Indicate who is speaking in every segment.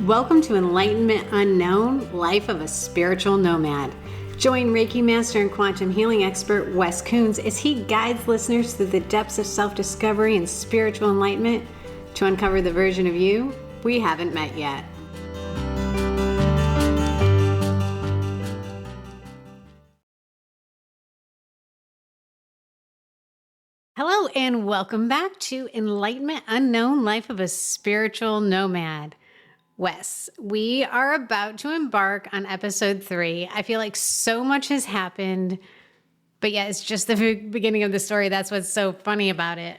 Speaker 1: Welcome to Enlightenment Unknown Life of a Spiritual Nomad. Join Reiki Master and Quantum Healing expert Wes Coons as he guides listeners through the depths of self-discovery and spiritual enlightenment to uncover the version of you we haven't met yet. Hello and welcome back to Enlightenment Unknown Life of a Spiritual Nomad. Wes, we are about to embark on episode 3. I feel like so much has happened, but yeah, it's just the beginning of the story. That's what's so funny about it.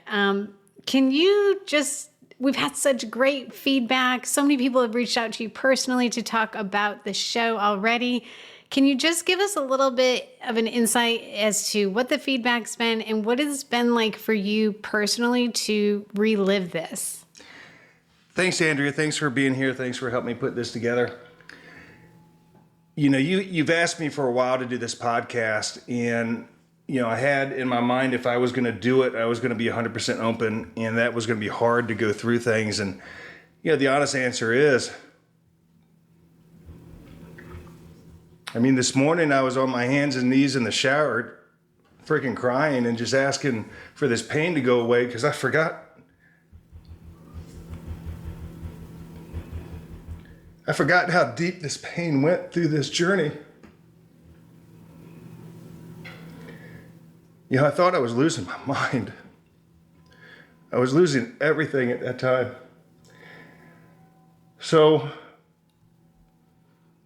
Speaker 1: We've had such great feedback. So many people have reached out to you personally to talk about the show already. Can you just give us a little bit of an insight as to what the feedback's been and what it's been like for you personally to relive this?
Speaker 2: Thanks, Andrea. Thanks for being here. Thanks for helping me put this together. You know, you've asked me for a while to do this podcast, and I had in my mind if I was going to do it, I was going to be 100% open, and that was going to be hard to go through things. And the honest answer is, this morning I was on my hands and knees in the shower, freaking crying and just asking for this pain to go away because I forgot how deep this pain went through this journey. I thought I was losing my mind. I was losing everything at that time. So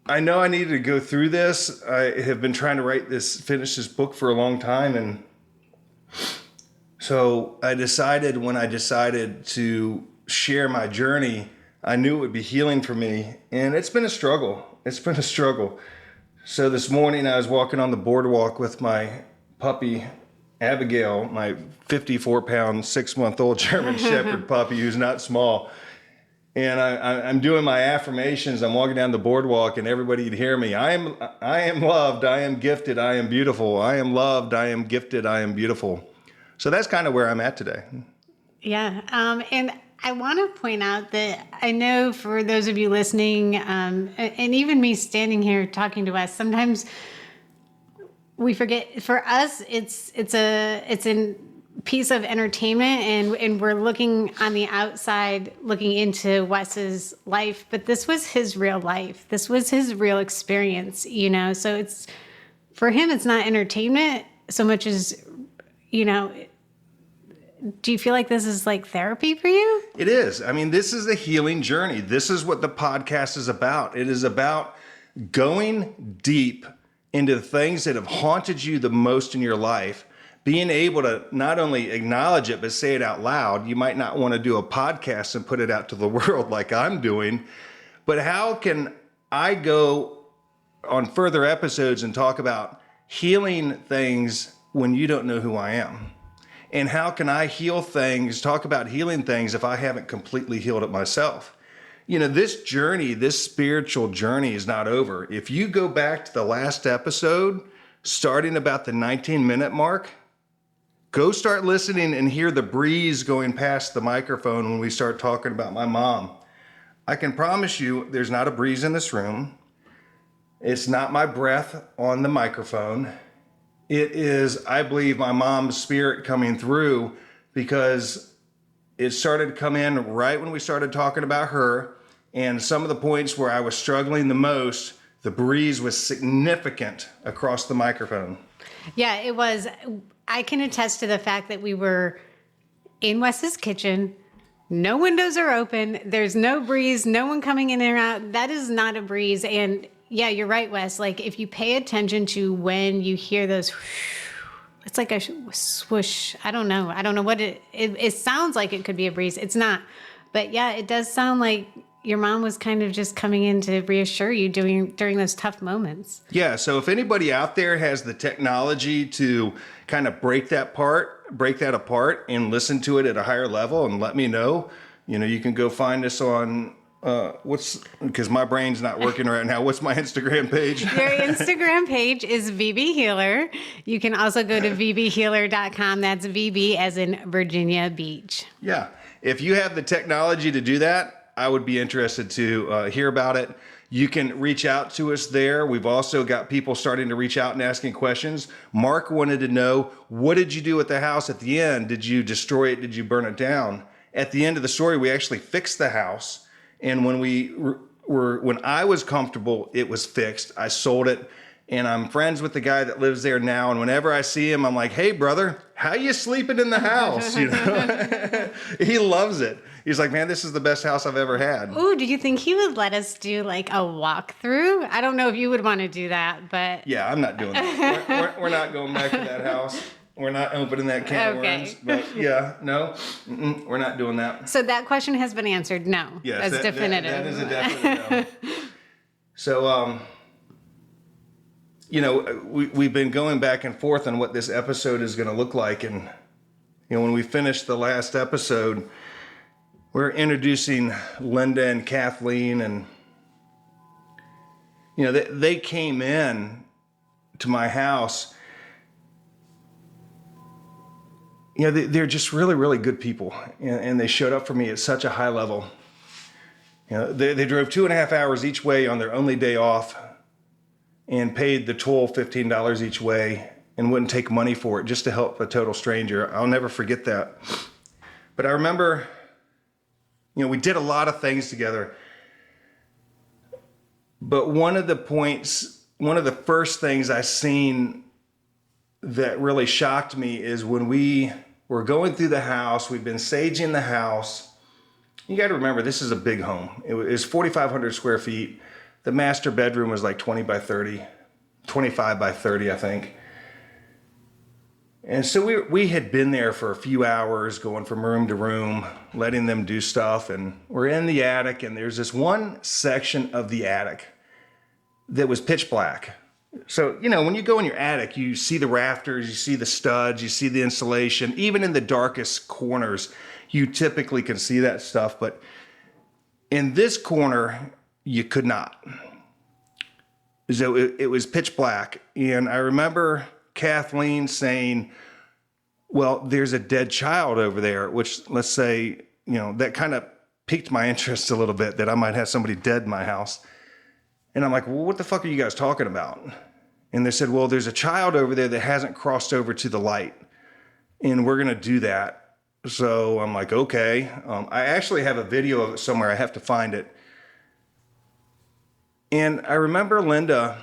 Speaker 2: I know I needed to go through this. I have been trying to finish this book for a long time. And so when I decided to share my journey, I knew it would be healing for me. And it's been a struggle. So this morning I was walking on the boardwalk with my puppy, Abigail, my 54-pound, 6-month-old German Shepherd puppy who's not small. And I'm doing my affirmations. I'm walking down the boardwalk, and everybody would hear me. I am loved. I am gifted. I am beautiful. I am loved. I am gifted. I am beautiful. So that's kind of where I'm at today.
Speaker 1: Yeah. And I want to point out that I know for those of you listening, and even me standing here talking to us, sometimes we forget. For us, it's a piece of entertainment, and we're looking on the outside, looking into Wes's life, but this was his real life. This was his real experience, so it's, for him, it's not entertainment so much as, do you feel like this is like therapy for you?
Speaker 2: It is. This is a healing journey. This is what the podcast is about. It is about going deep into the things that have haunted you the most in your life, being able to not only acknowledge it, but say it out loud. You might not want to do a podcast and put it out to the world like I'm doing, but how can I go on further episodes and talk about healing things when you don't know who I am? And how can I talk about healing things if I haven't completely healed it myself? This journey, this spiritual journey is not over. If you go back to the last episode, starting about the 19-minute mark, go start listening and hear the breeze going past the microphone when we start talking about my mom. I can promise you there's not a breeze in this room. It's not my breath on the microphone. It is, I believe, my mom's spirit coming through, because it started to come in right when we started talking about her. And some of the points where I was struggling the most, the breeze was significant across the microphone.
Speaker 1: Yeah, it was. I can attest to the fact that we were in Wes's kitchen. No windows are open. There's no breeze, no one coming in and out. That is not a breeze. And yeah, you're right, Wes. Like, if you pay attention to when you hear those, it's like a swoosh. I don't know what it sounds like. It could be a breeze. It's not. But yeah, it does sound like your mom was kind of just coming in to reassure you during those tough moments.
Speaker 2: Yeah. So if anybody out there has the technology to kind of break that apart and listen to it at a higher level and let me know, you can go find us on, because my brain's not working right now. What's my Instagram page?
Speaker 1: Your Instagram page is VB Healer. You can also go to vbhealer.com. That's VB as in Virginia Beach.
Speaker 2: Yeah. If you have the technology to do that, I would be interested to hear about it. You can reach out to us there. We've also got people starting to reach out and asking questions. Mark wanted to know, what did you do with the house at the end? Did you destroy it? Did you burn it down? At the end of the story, we actually fixed the house. And when when I was comfortable, it was fixed. I sold it. And I'm friends with the guy that lives there now. And whenever I see him, I'm like, hey, brother, how you sleeping in the house? You know, he loves it. He's like, man, this is the best house I've ever had.
Speaker 1: Ooh, do you think he would let us do like a walkthrough? I don't know if you would want to do that, but.
Speaker 2: Yeah, I'm not doing that. We're not going back to that house. We're not opening that can of worms. But yeah, no, we're not doing that.
Speaker 1: So that question has been answered. No.
Speaker 2: Yes,
Speaker 1: that's definitive.
Speaker 2: That is a definite no. So, you know, we've been going back and forth on what this episode is going to look like. And, you know, when we finished the last episode, we're introducing Linda and Kathleen. And, you know, they came in to my house. You know, they're just really, really good people. And they showed up for me at such a high level. You know, they drove 2.5 hours each way on their only day off, and paid the toll $15 each way and wouldn't take money for it just to help a total stranger. I'll never forget that. But I remember, you know, we did a lot of things together. But one of the first things I seen that really shocked me is when we were going through the house, we've been saging the house. You got to remember, this is a big home. It was 4,500 square feet. The master bedroom was like 25 by 30, I think. And so we had been there for a few hours, going from room to room, letting them do stuff. And we're in the attic, and there's this one section of the attic that was pitch black. So, you know, when you go in your attic, you see the rafters, you see the studs, you see the insulation. Even in the darkest corners, you typically can see that stuff. But in this corner, you could not. So it was pitch black. And I remember Kathleen saying, well, there's a dead child over there, which, let's say, you know, that kind of piqued my interest a little bit, that I might have somebody dead in my house. And I'm like, well, what the fuck are you guys talking about? And they said, well, there's a child over there that hasn't crossed over to the light, and we're going to do that. So I'm like, okay. I actually have a video of it somewhere. I have to find it. And I remember Linda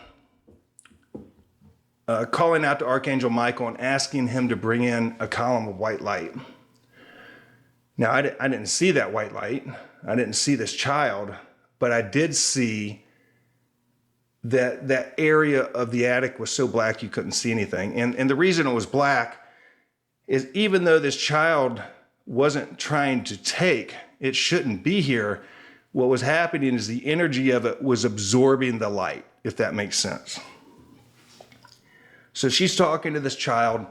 Speaker 2: calling out to Archangel Michael and asking him to bring in a column of white light. Now, I didn't see that white light. I didn't see this child, but I did see that area of the attic was so black you couldn't see anything. And the reason it was black is, even though this child wasn't trying to take, it shouldn't be here, what was happening is the energy of it was absorbing the light, if that makes sense. So she's talking to this child,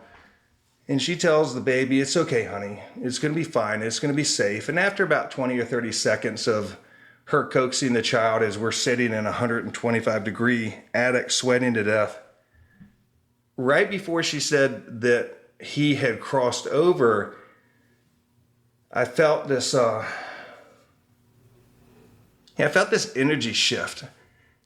Speaker 2: and she tells the baby, it's okay, honey. It's going to be fine. It's going to be safe. And after about 20 or 30 seconds of her coaxing the child as we're sitting in a 125-degree attic, sweating to death, right before she said that he had crossed over, I felt this energy shift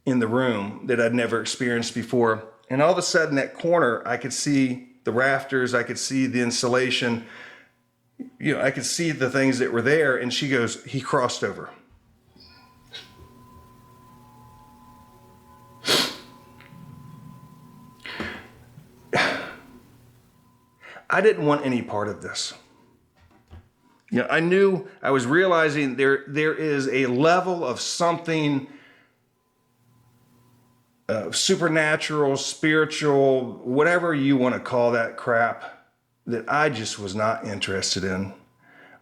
Speaker 2: in the room that I'd never experienced before. And all of a sudden, that corner, I could see the rafters, I could see the insulation, you know, I could see the things that were there. And she goes, he crossed over. I didn't want any part of this. You know, I was realizing there is a level of something supernatural, spiritual, whatever you want to call that crap, that I just was not interested in.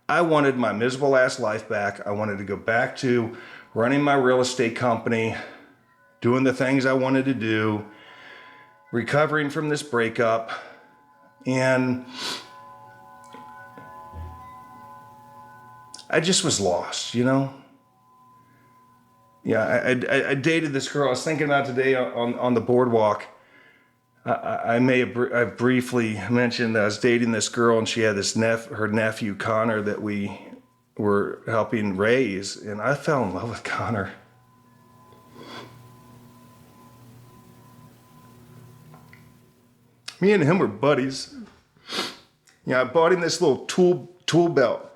Speaker 2: I wanted my miserable ass life back. I wanted to go back to running my real estate company, doing the things I wanted to do, recovering from this breakup. And I just was lost, you know? Yeah, I dated this girl. I was thinking about today on the boardwalk. I've briefly mentioned that I was dating this girl, and she had her nephew Connor that we were helping raise, and I fell in love with Connor. Me and him were buddies. I bought him this little tool belt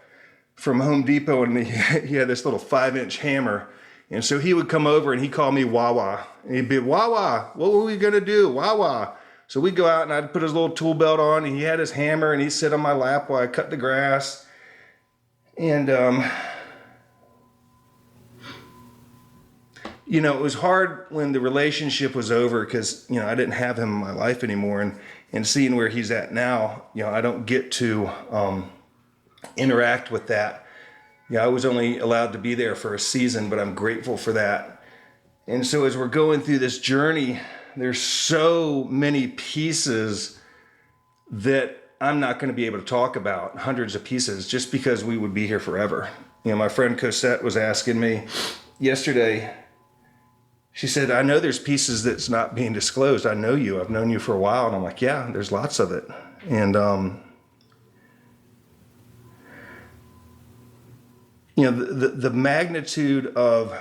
Speaker 2: from Home Depot, and he had this little 5-inch hammer. And so he would come over and he'd call me Wawa. And he'd be, Wawa, what were we gonna do? Wawa. So we'd go out and I'd put his little tool belt on, and he had his hammer, and he'd sit on my lap while I cut the grass. And, it was hard when the relationship was over because, I didn't have him in my life anymore. And seeing where he's at now, I don't get to interact with that. I was only allowed to be there for a season, but I'm grateful for that. And so as we're going through this journey, there's so many pieces that I'm not going to be able to talk about, hundreds of pieces, just because we would be here forever. My friend Cosette was asking me yesterday, she said, I know there's pieces that's not being disclosed. I know you. I've known you for a while. And I'm like, yeah, there's lots of it. And, the magnitude of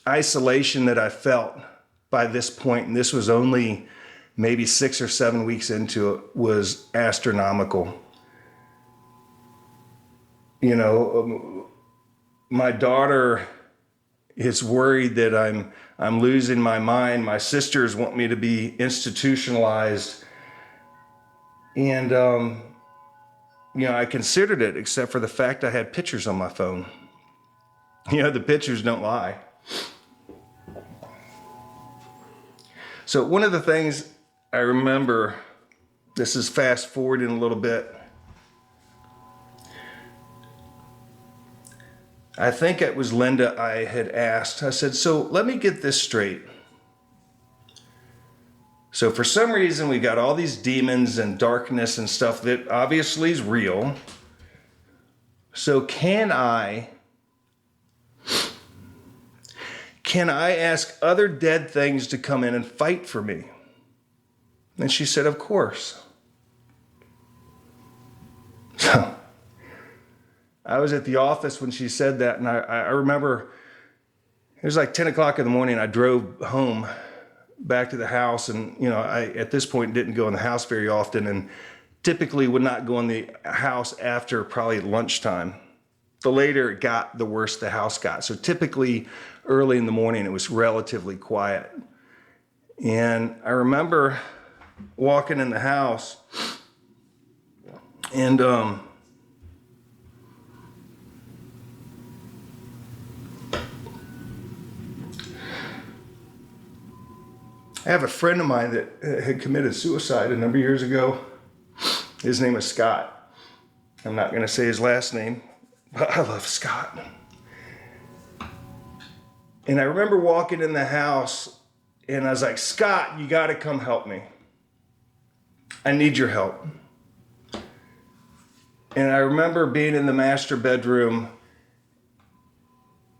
Speaker 2: isolation that I felt by this point, and this was only maybe 6 or 7 weeks into it, was astronomical. My daughter is worried that I'm losing my mind. My sisters want me to be institutionalized. And, I considered it, except for the fact I had pictures on my phone. The pictures don't lie. So one of the things I remember, this is fast forwarding a little bit. I think it was Linda I had asked. I said, so let me get this straight. So for some reason, we got all these demons and darkness and stuff that obviously is real. So can I ask other dead things to come in and fight for me? And she said, of course. So I was at the office when she said that, and I remember it was like 10 o'clock in the morning. I drove home back to the house, and I at this point didn't go in the house very often, and typically would not go in the house after probably lunchtime. The later it got, the worse the house got. So typically early in the morning it was relatively quiet. And I remember walking in the house, and I have a friend of mine that had committed suicide a number of years ago. His name is Scott. I'm not going to say his last name, but I love Scott. And I remember walking in the house, and I was like, Scott, you got to come help me. I need your help. And I remember being in the master bedroom,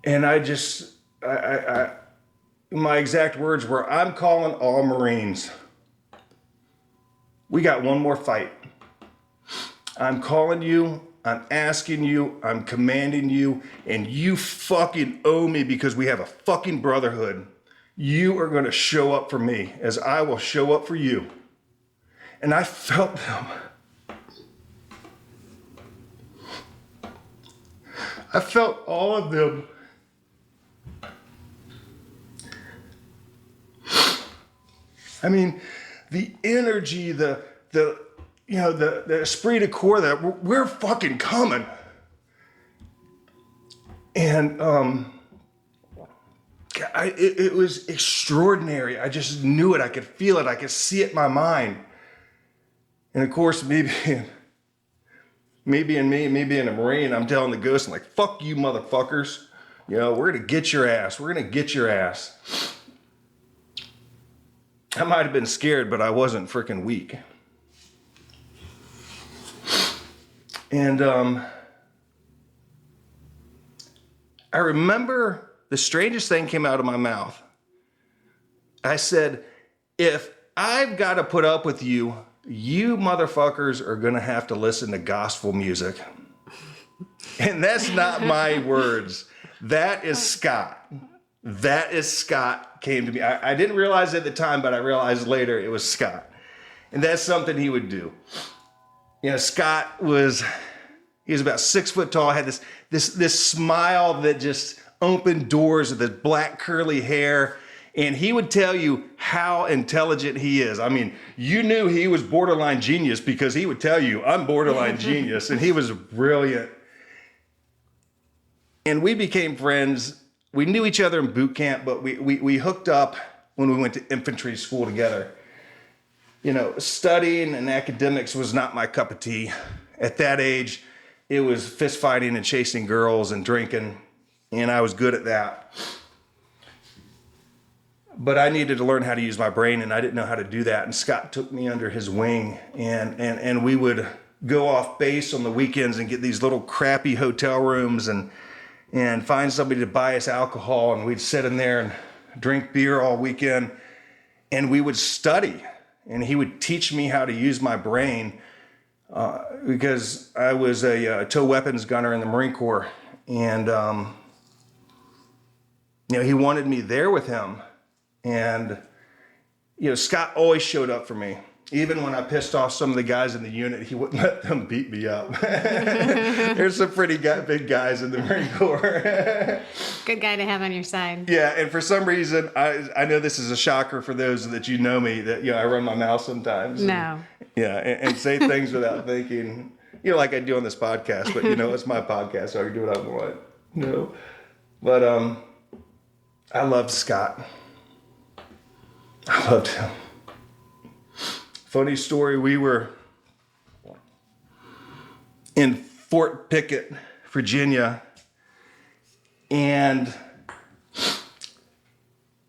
Speaker 2: and I my exact words were, I'm calling all Marines. We got one more fight. I'm calling you, I'm asking you, I'm commanding you, and you fucking owe me because we have a fucking brotherhood. You are going to show up for me as I will show up for you. And I felt them. I felt all of them. I mean, the energy, the esprit de corps that we're fucking coming. And it was extraordinary. I just knew it. I could feel it. I could see it in my mind. And of course, me being a Marine, I'm telling the ghost, I'm like, fuck you motherfuckers. We're going to get your ass. We're going to get your ass. I might have been scared, but I wasn't freaking weak. And I remember the strangest thing came out of my mouth. I said, if I've got to put up with you you motherfuckers are going to have to listen to gospel music. And that's not my words. That is Scott. That is Scott came to me. I didn't realize at the time, but I realized later it was Scott. And that's something he would do. You know, Scott was about 6 foot tall, had this smile that just opened doors with his black curly hair. And he would tell you how intelligent he is. I mean, you knew he was borderline genius because he would tell you, I'm borderline genius. And he was brilliant. And we became friends. We knew each other in boot camp, but we hooked up when we went to infantry school together. You know, studying and academics was not my cup of tea. At that age, it was fist fighting and chasing girls and drinking. And I was good at that. But I needed to learn how to use my brain, and I didn't know how to do that. And Scott took me under his wing, and we would go off base on the weekends and get these little crappy hotel rooms and find somebody to buy us alcohol, and we'd sit in there and drink beer all weekend, and we would study. And he would teach me how to use my brain because I was a tow weapons gunner in the Marine Corps, and you know, he wanted me there with him. And, you know, Scott always showed up for me. Even when I pissed off some of the guys in the unit, he wouldn't let them beat me up. There's some pretty big guys in the Marine Corps.
Speaker 1: Good guy to have on your side.
Speaker 2: Yeah, and for some reason, I know this is a shocker for those that you know me, that, you know, I run my mouth sometimes.
Speaker 1: No.
Speaker 2: And say things without thinking, you know, like I do on this podcast. But, you know, it's my podcast, so I can do what I want. No. But I loved Scott. I loved him. Funny story, we were in Fort Pickett, Virginia, and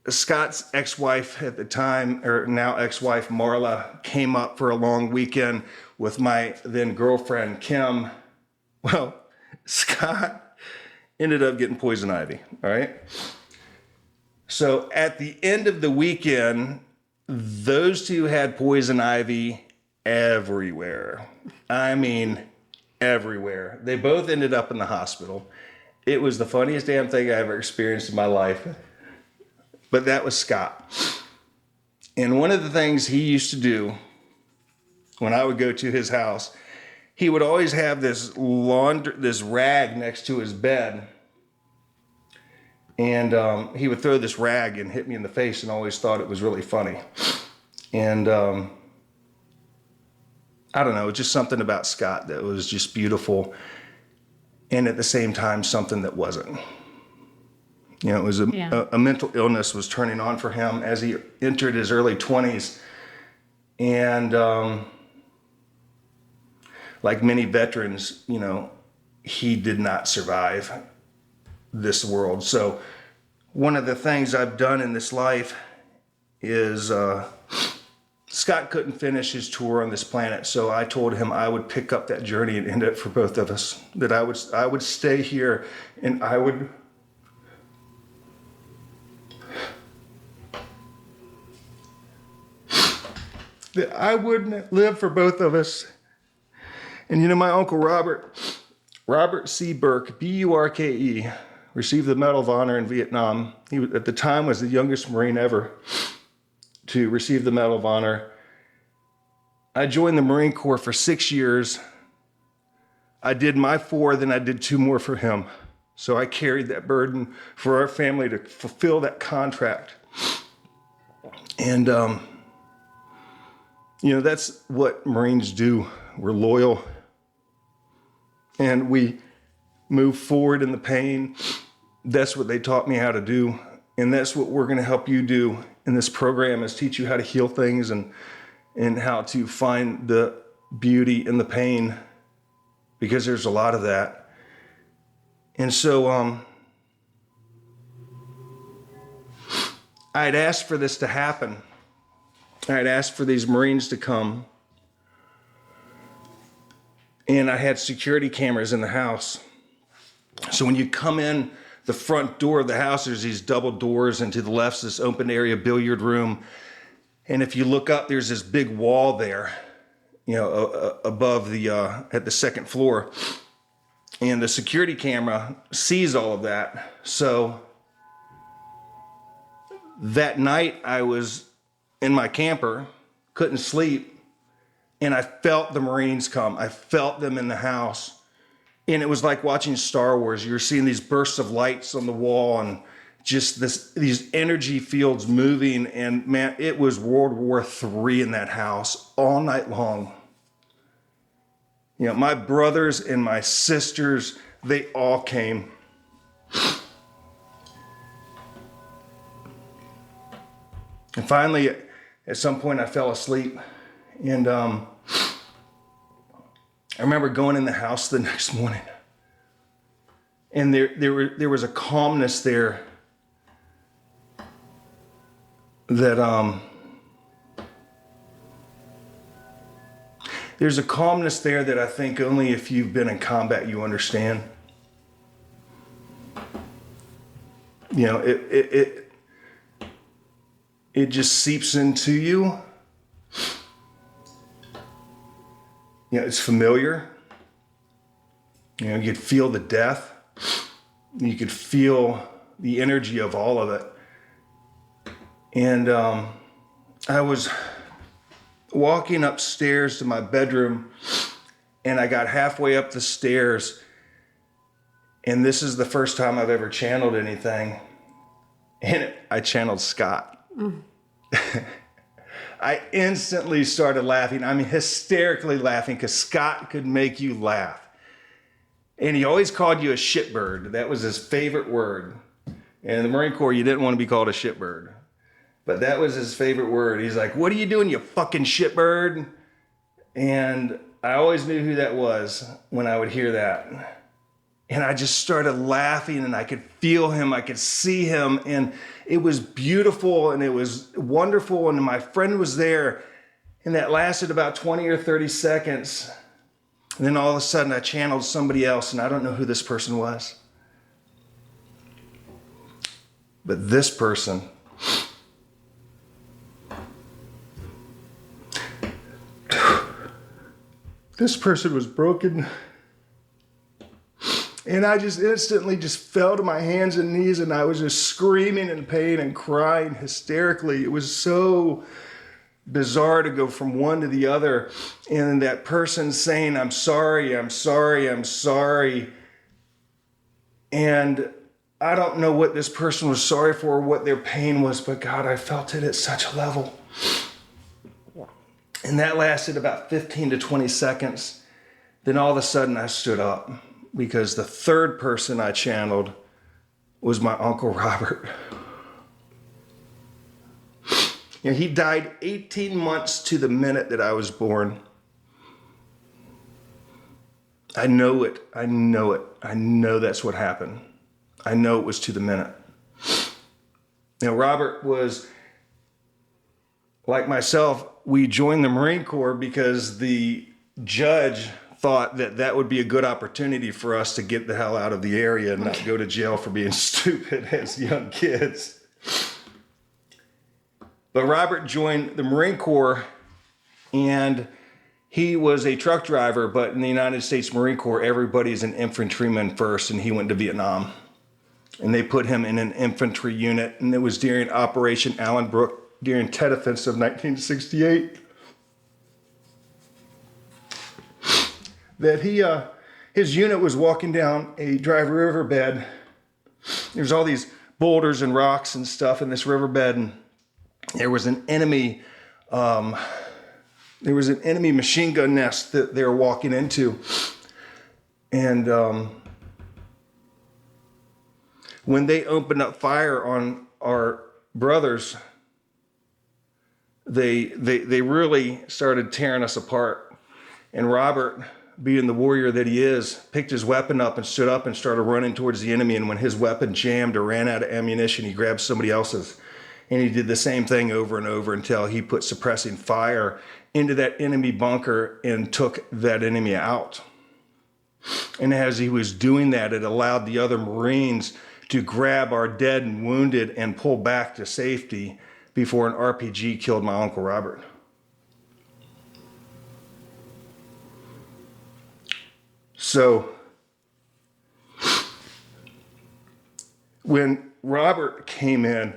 Speaker 2: Scott's ex-wife at the time, or now ex-wife Marla, came up for a long weekend with my then girlfriend Kim. Well, Scott ended up getting poison ivy, all right? So at the end of the weekend, those two had poison ivy everywhere. I mean, everywhere. They both ended up in the hospital. It was the funniest damn thing I ever experienced in my life. But that was Scott. And one of the things he used to do when I would go to his house, he would always have this rag next to his bed. And he would throw this rag and hit me in the face, and always thought it was really funny. And I don't know, just something about Scott that was just beautiful, and at the same time, something that wasn't. You know, it was a mental illness was turning on for him as he entered his early 20s. And like many veterans, you know, he did not survive this world. So one of the things I've done in this life is Scott couldn't finish his tour on this planet, so I told him I would pick up that journey and end it for both of us. That I would stay here, and I would live for both of us. And you know, my uncle Robert C. Burke, B-U-R-K-E, received the Medal of Honor in Vietnam. He, at the time, was the youngest Marine ever to receive the Medal of Honor. I joined the Marine Corps for 6 years. I did my 4, then I did 2 more for him. So I carried that burden for our family to fulfill that contract. And, you know, that's what Marines do. We're loyal. And we move forward in the pain. That's what they taught me how to do. And that's what we're going to help you do in this program, is teach you how to heal things and how to find the beauty in the pain, because there's a lot of that. And so I'd asked for this to happen. I'd asked for these Marines to come. And I had security cameras in the house. So when you come in the front door of the house, there's these double doors, and to the left's this open area billiard room. And if you look up, there's this big wall there. above the at the second floor, and the security camera sees all of that. So that night I was in my camper, couldn't sleep, and I felt the Marines come. I felt them in the house. And it was like watching Star Wars. You were seeing these bursts of lights on the wall and just these energy fields moving. And man, it was World War III in that house all night long. My brothers and my sisters, they all came. And finally, at some point, I fell asleep. And I remember going in the house the next morning, and there was a calmness there that there's a calmness there that I think only if you've been in combat you understand. It just seeps into you. It's familiar. You could feel the death. You could feel the energy of all of it. And I was walking upstairs to my bedroom, and I got halfway up the stairs, and this is the first time I've ever channeled anything. And I channeled Scott. I instantly started laughing. I mean, hysterically laughing, because Scott could make you laugh. And he always called you a shitbird. That was his favorite word. And in the Marine Corps, you didn't want to be called a shitbird. But that was his favorite word. He's like, "What are you doing, you fucking shitbird?" And I always knew who that was when I would hear that. And I just started laughing, and I could feel him, I could see him, and it was beautiful and it was wonderful. And my friend was there, and that lasted about 20 or 30 seconds. And then all of a sudden I channeled somebody else, and I don't know who this person was. But this person, was broken. And I just instantly just fell to my hands and knees, and I was just screaming in pain and crying hysterically. It was so bizarre to go from one to the other. And that person saying, "I'm sorry, I'm sorry, I'm sorry." And I don't know what this person was sorry for, what their pain was, but God, I felt it at such a level. And that lasted about 15 to 20 seconds. Then all of a sudden I stood up, because the third person I channeled was my Uncle Robert. He died 18 months to the minute that I was born. I know it. I know it. I know that's what happened. I know it was to the minute. Robert was, like myself, we joined the Marine Corps because the judge thought that that would be a good opportunity for us to get the hell out of the area and not go to jail for being stupid as young kids. But Robert joined the Marine Corps, and he was a truck driver, but in the United States Marine Corps, everybody's an infantryman first, and he went to Vietnam. And they put him in an infantry unit, and it was during Operation Allenbrook during Tet Offense of 1968. That his unit was walking down a dry riverbed. There's all these boulders and rocks and stuff in this riverbed, and there was an enemy machine gun nest that they were walking into. And when they opened up fire on our brothers, they really started tearing us apart. And Robert, being the warrior that he is, picked his weapon up and stood up and started running towards the enemy. And when his weapon jammed or ran out of ammunition, he grabbed somebody else's. And he did the same thing over and over until he put suppressing fire into that enemy bunker and took that enemy out. And as he was doing that, it allowed the other Marines to grab our dead and wounded and pull back to safety before an RPG killed my Uncle Robert. So when Robert came in,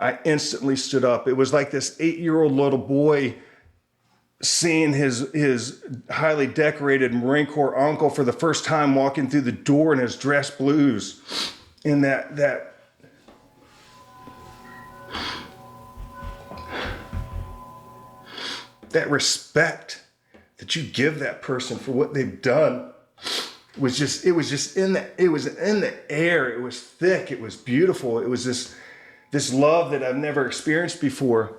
Speaker 2: I instantly stood up. It was like this 8-year-old little boy seeing his highly decorated Marine Corps uncle for the first time walking through the door in his dress blues. And that respect that you give that person for what they've done was just in the air. It was thick. It was beautiful. It was this love that I've never experienced before.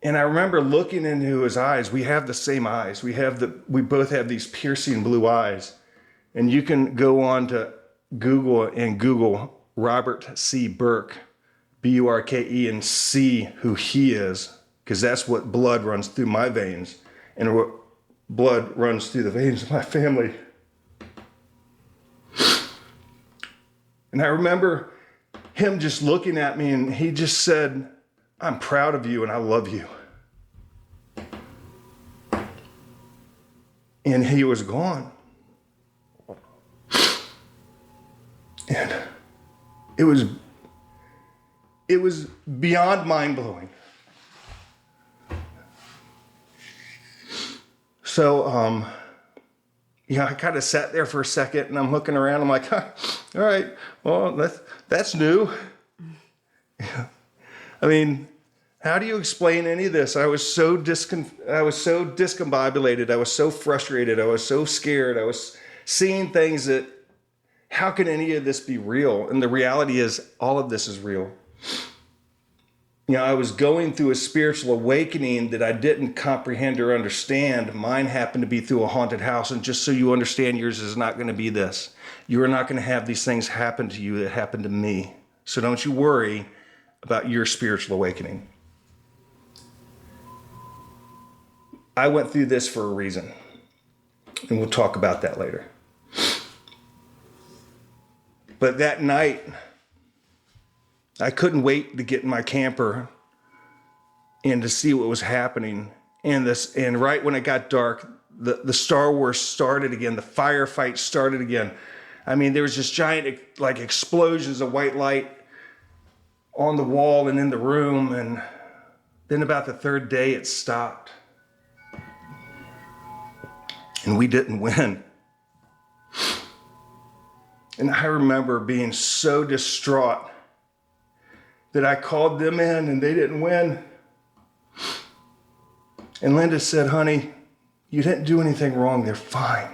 Speaker 2: And I remember looking into his eyes. We have the same eyes. We both have these piercing blue eyes. And you can go on to Google and Google Robert C. Burke, Burke, and see who he is, because that's what blood runs through my veins and what blood runs through the veins of my family. And I remember him just looking at me, and he just said, "I'm proud of you and I love you." And he was gone. And it was beyond mind-blowing. So, I kind of sat there for a second, and I'm looking around. I'm like, all right, well, that's new. I mean, how do you explain any of this? I was so discombobulated. I was so frustrated. I was so scared. I was seeing things that, how can any of this be real? And the reality is, all of this is real. I was going through a spiritual awakening that I didn't comprehend or understand. Mine happened to be through a haunted house. And just so you understand, yours is not going to be this. You are not going to have these things happen to you that happened to me. So don't you worry about your spiritual awakening. I went through this for a reason. And we'll talk about that later. But that night, I couldn't wait to get in my camper and to see what was happening. And right when it got dark, the Star Wars started again. The firefight started again. I mean, there was just giant explosions of white light on the wall and in the room. And then about the third day, it stopped. And we didn't win. And I remember being so distraught that I called them in and they didn't win. And Linda said, "Honey, you didn't do anything wrong. They're fine."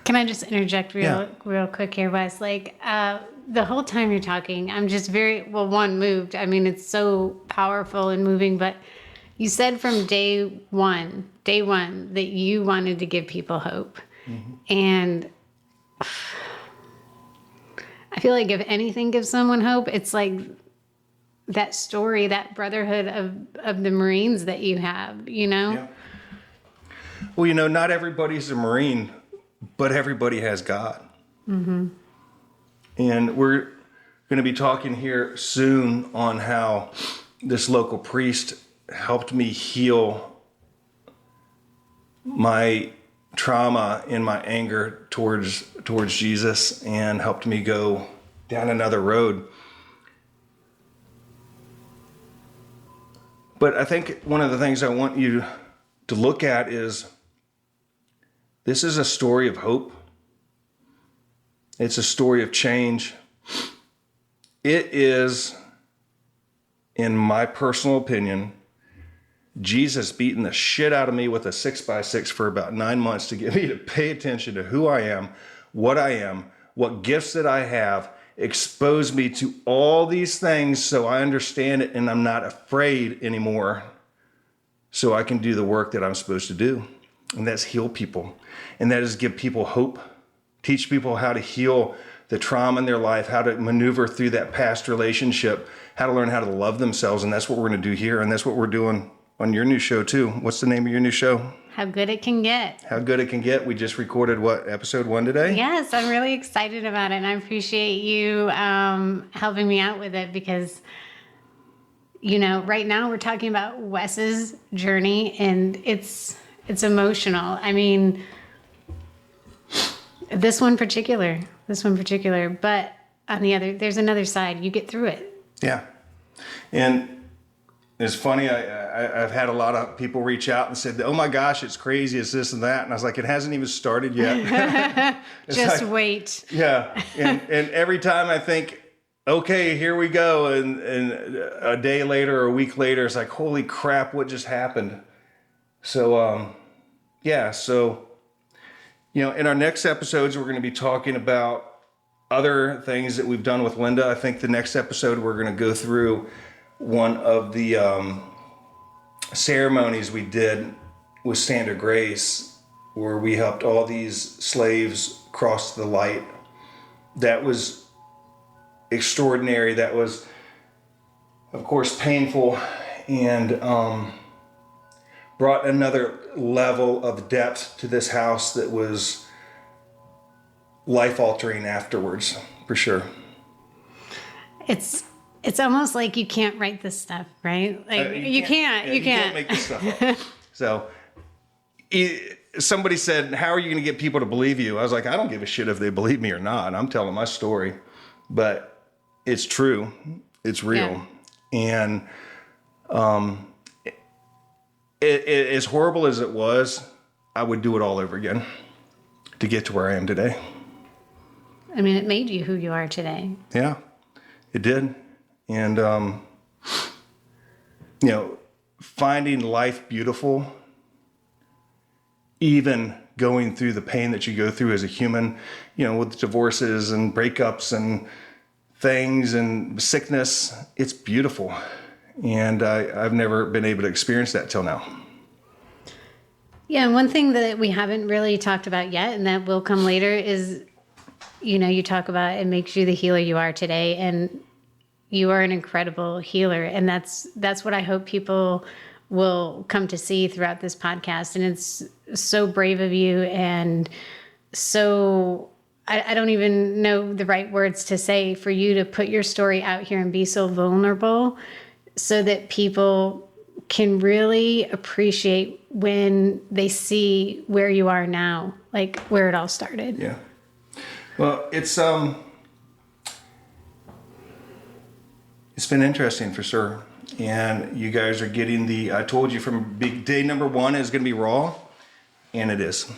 Speaker 1: Can I just interject real quick here, Wes? The whole time you're talking, I'm just moved. I mean, it's so powerful and moving, but you said from day one, that you wanted to give people hope. Mm-hmm. And I feel like if anything gives someone hope, it's like that story, that brotherhood of the Marines that you have,
Speaker 2: Yeah. Well, not everybody's a Marine, but everybody has God. Mm-hmm. And we're going to be talking here soon on how this local priest helped me heal my trauma and my anger towards Jesus, and helped me go down another road. But I think one of the things I want you to look at is, this is a story of hope. It's a story of change. It is, in my personal opinion, Jesus beating the shit out of me with a 6x6 for about 9 months to get me to pay attention to who I am, what gifts that I have, expose me to all these things so I understand it and I'm not afraid anymore, so I can do the work that I'm supposed to do. And that's heal people. And that is give people hope, teach people how to heal the trauma in their life, how to maneuver through that past relationship, how to learn how to love themselves. And that's what we're going to do here. And that's what we're doing on your new show too. What's the name of your new show?
Speaker 1: How good it can get.
Speaker 2: How good it can get. We just recorded, episode 1 today?
Speaker 1: Yes, I'm really excited about it, and I appreciate you helping me out with it because, right now we're talking about Wes's journey, and it's emotional. I mean, this one particular, but on the other, there's another side. You get through it.
Speaker 2: Yeah. And it's funny, I've had a lot of people reach out and said, oh my gosh, it's crazy, it's this and that. And I was like, it hasn't even started yet.
Speaker 1: Just wait.
Speaker 2: Yeah. And every time I think, okay, here we go. And a day later or a week later, it's like, holy crap, what just happened? So, in our next episodes, we're going to be talking about other things that we've done with Linda. I think the next episode, we're going to go through one of the ceremonies we did with Sandra Grace, where we helped all these slaves cross the light. That was extraordinary. That was, of course, painful, and brought another level of depth to this house that was life-altering afterwards, for sure.
Speaker 1: It's almost like you can't write this stuff, right? Like you can't
Speaker 2: make this stuff up. So somebody said, how are you going to get people to believe you? I was like, I don't give a shit if they believe me or not. I'm telling my story, but it's true. It's real. Yeah. And as horrible as it was, I would do it all over again to get to where I am today.
Speaker 1: I mean, it made you who you are today.
Speaker 2: Yeah, it did. And, finding life beautiful, even going through the pain that you go through as a human, with divorces and breakups and things and sickness, it's beautiful. And I've never been able to experience that till now.
Speaker 1: Yeah, and one thing that we haven't really talked about yet, and that will come later, is, you talk about it makes you the healer you are today, and you are an incredible healer. And that's what I hope people will come to see throughout this podcast. And it's so brave of you, and so I don't even know the right words to say for you to put your story out here and be so vulnerable, so that people can really appreciate when they see where you are now, like where it all started.
Speaker 2: Yeah. Well, it's been interesting for sure. And you guys are getting I told you from day number 1 is going to be raw, and it is.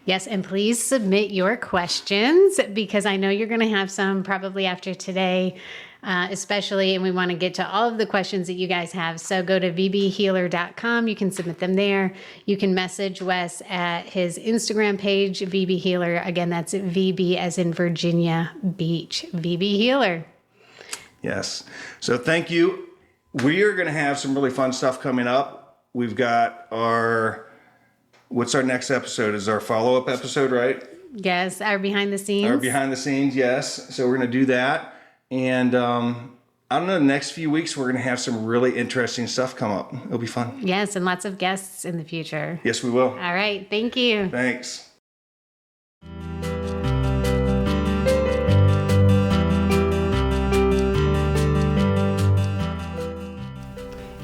Speaker 1: Yes, and please submit your questions, because I know you're going to have some probably after today, especially, and we want to get to all of the questions that you guys have. So go to vbhealer.com. You can submit them there. You can message Wes at his Instagram page, VB Healer. Again, that's VB as in Virginia Beach, VB Healer.
Speaker 2: Yes. So thank you. We are going to have some really fun stuff coming up. We've got what's our next episode? Is our follow-up episode, right?
Speaker 1: Yes, our behind the scenes.
Speaker 2: Our behind the scenes, yes. So we're going to do that. And I don't know, the next few weeks, we're going to have some really interesting stuff come up. It'll be fun.
Speaker 1: Yes, and lots of guests in the future.
Speaker 2: Yes, we will.
Speaker 1: All right. Thank you.
Speaker 2: Thanks.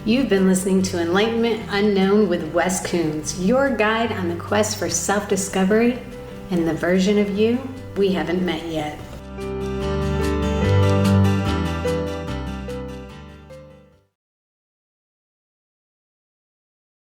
Speaker 1: You've been listening to Enlightenment Unknown with Wes Coons, your guide on the quest for self-discovery and the version of you we haven't met yet.